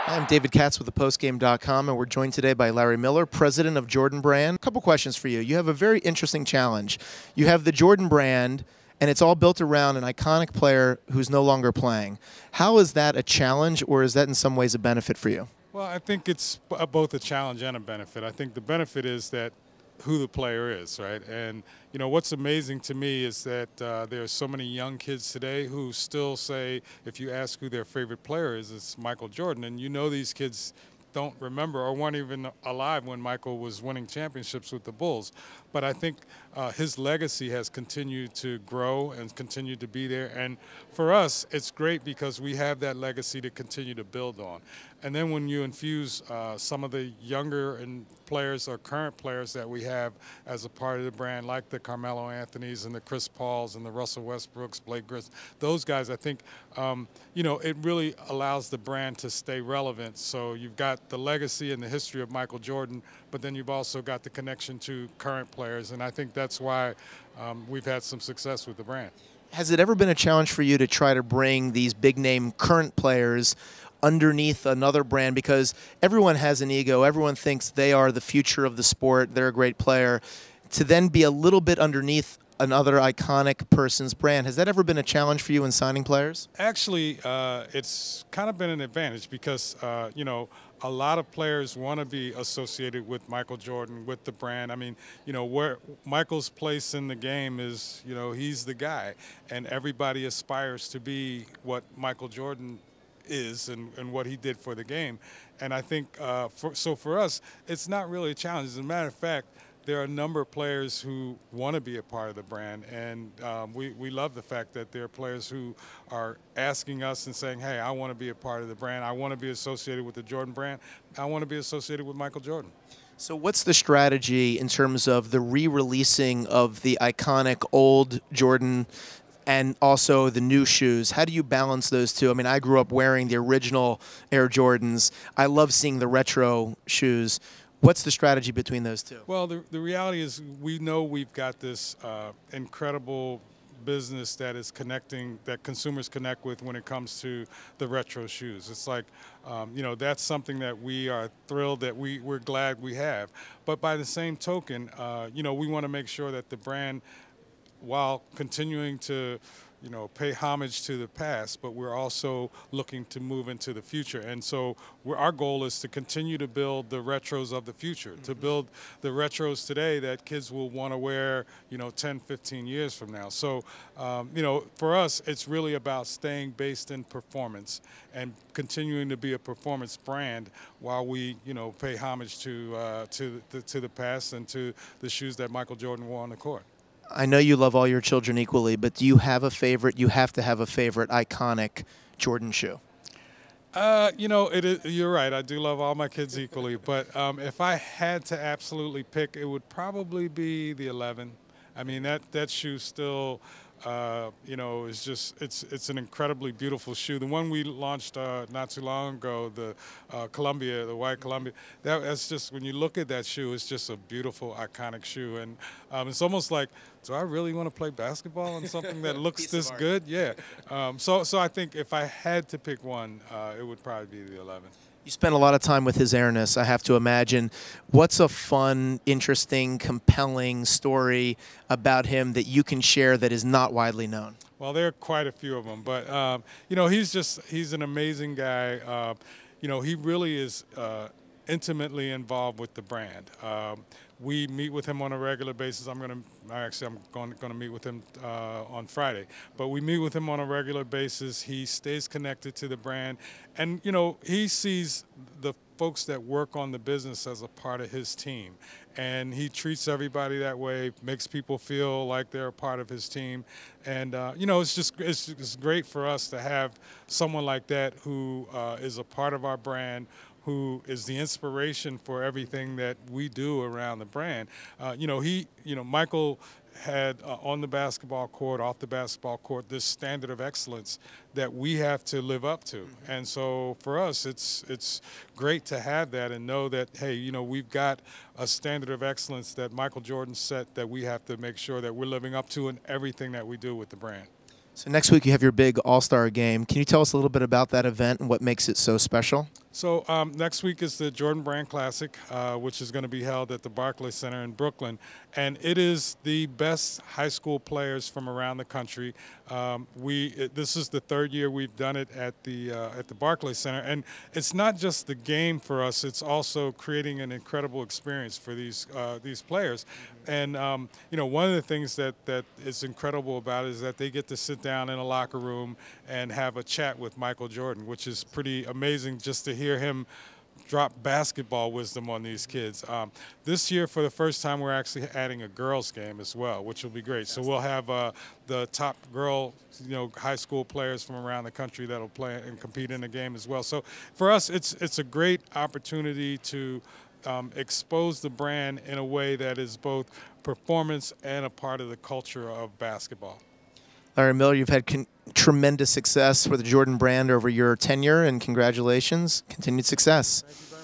Hi, I'm David Katz with thepostgame.com, and we're joined today by Larry Miller, president of Jordan Brand. A couple questions for you. You have a very interesting challenge. You have the Jordan Brand, and it's all built around an iconic player who's no longer playing. How is that a challenge, or is that in some ways a benefit for you? Well, I think it's both a challenge and a benefit. I think the benefit is that who the player is, right? And, you know, what's amazing to me is that there are so many young kids today who still say, if you ask who their favorite player is, it's Michael Jordan. And you know these kids don't remember or weren't even alive when Michael was winning championships with the Bulls. But I think his legacy has continued to grow and continued to be there. And for us, it's great because we have that legacy to continue to build on. And then when you infuse some of the younger players or current players that we have as a part of the brand, like the Carmelo Anthonys and the Chris Pauls and the Russell Westbrooks, Blake Griffin, those guys, I think, you know, it really allows the brand to stay relevant. So you've got the legacy and the history of Michael Jordan, but then you've also got the connection to current players, and I think that's why we've had some success with the brand. Has it ever been a challenge for you to try to bring these big-name current players underneath another brand, because everyone has an ego, everyone thinks they are the future of the sport, they're a great player, to then be a little bit underneath another iconic person's brand? Has that ever been a challenge for you in signing players? Actually, it's kind of been an advantage because, you know, a lot of players want to be associated with Michael Jordan, with the brand. I mean, you know, where Michael's place in the game is, you know, he's the guy, and everybody aspires to be what Michael Jordan is and what he did for the game. And I think, so for us, it's not really a challenge. As a matter of fact, there are a number of players who want to be a part of the brand, and we love the fact that there are players who are asking us and saying, hey, I want to be a part of the brand. I want to be associated with the Jordan brand. I want to be associated with Michael Jordan. So what's the strategy in terms of the re-releasing of the iconic old Jordan and also the new shoes? How do you balance those two? I mean, I grew up wearing the original Air Jordans. I love seeing the retro shoes. What's the strategy between those two? Well, the reality is we know we've got this incredible business that is connecting, that consumers connect with when it comes to the retro shoes. It's like, you know, that's something that we are thrilled that we're glad we have. But by the same token, you know, we want to make sure that the brand, while continuing to, you know, pay homage to the past, but we're also looking to move into the future. And so our goal is to continue to build the retros of the future, to build the retros today that kids will want to wear, you know, 10, 15 years from now. So, you know, for us, it's really about staying based in performance and continuing to be a performance brand while we, you know, pay homage to the past and to the shoes that Michael Jordan wore on the court. I know you love all your children equally, but do you have a favorite? You have to have a favorite iconic Jordan shoe. You know, you're right. I do love all my kids equally, but if I had to absolutely pick, it would probably be the 11. I mean, that shoe still, you know, is just, it's an incredibly beautiful shoe. The one we launched not too long ago, the Columbia, the white Columbia, that's just, when you look at that shoe, it's just a beautiful, iconic shoe. And it's almost like, do I really want to play basketball on something that looks this good? Yeah. So I think if I had to pick one, it would probably be the 11. You spent a lot of time with his airness, I have to imagine. What's a fun, interesting, compelling story about him that you can share that is not widely known? Well, there are quite a few of them, but, you know, he's an amazing guy. You know, he really is intimately involved with the brand. We meet with him on a regular basis. I'm going to meet with him on Friday. But we meet with him on a regular basis. He stays connected to the brand. And, you know, he sees the folks that work on the business as a part of his team. And he treats everybody that way, makes people feel like they're a part of his team. And, you know, it's great for us to have someone like that who is a part of our brand, who is the inspiration for everything that we do around the brand. You know, Michael had on the basketball court, off the basketball court, this standard of excellence that we have to live up to. Mm-hmm. And so for us, it's great to have that and know that, hey, you know, we've got a standard of excellence that Michael Jordan set that we have to make sure that we're living up to in everything that we do with the brand. So next week you have your big All-Star game. Can you tell us a little bit about that event and what makes it so special? So next week is the Jordan Brand Classic, which is going to be held at the Barclays Center in Brooklyn, and it is the best high school players from around the country. This is the third year we've done it at the Barclays Center, and it's not just the game for us; it's also creating an incredible experience for these players. And you know, one of the things that is incredible about it is that they get to sit down in a locker room and have a chat with Michael Jordan, which is pretty amazing just to hear him drop basketball wisdom on these kids. This year, for the first time, we're actually adding a girls' game as well, which will be great. So we'll have the top girl, high school players from around the country that'll play and compete in the game as well. So for us, it's a great opportunity to expose the brand in a way that is both performance and a part of the culture of basketball. Larry Miller, you've had tremendous success with the Jordan Brand over your tenure, and congratulations. Continued success. Thank you.